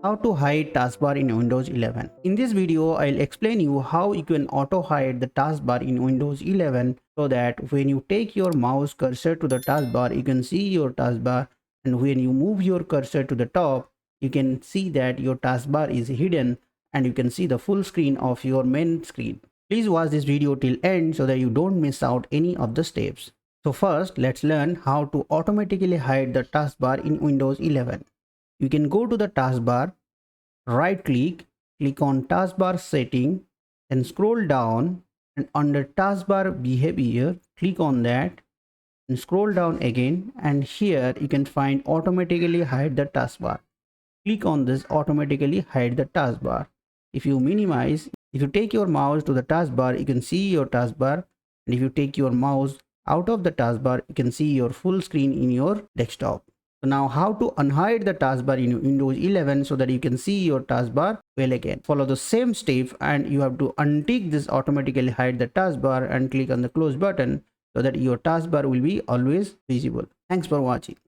How to hide taskbar in Windows 11. In this video, I'll explain you how you can auto hide the taskbar in Windows 11 so that when you take your mouse cursor to the taskbar, you can see your taskbar, and when you move your cursor to the top, you can see that your taskbar is hidden and you can see the full screen of your main screen. Please watch this video till end so that you don't miss out any of the steps. So first, let's learn how to automatically hide the taskbar in Windows 11. You can go to the taskbar, right click, click on taskbar setting, and scroll down, and under taskbar behavior, click on that and scroll down again, and here you can find automatically hide the taskbar. Click on this automatically hide the taskbar. If you minimize, if you take your mouse to the taskbar, you can see your taskbar, and if you take your mouse out of the taskbar, you can see your full screen in your desktop. So now how to unhide the taskbar in Windows 11 so that you can see your taskbar well again. Follow the same step and you have to untick this automatically hide the taskbar and click on the close button so that your taskbar will be always visible. Thanks for watching.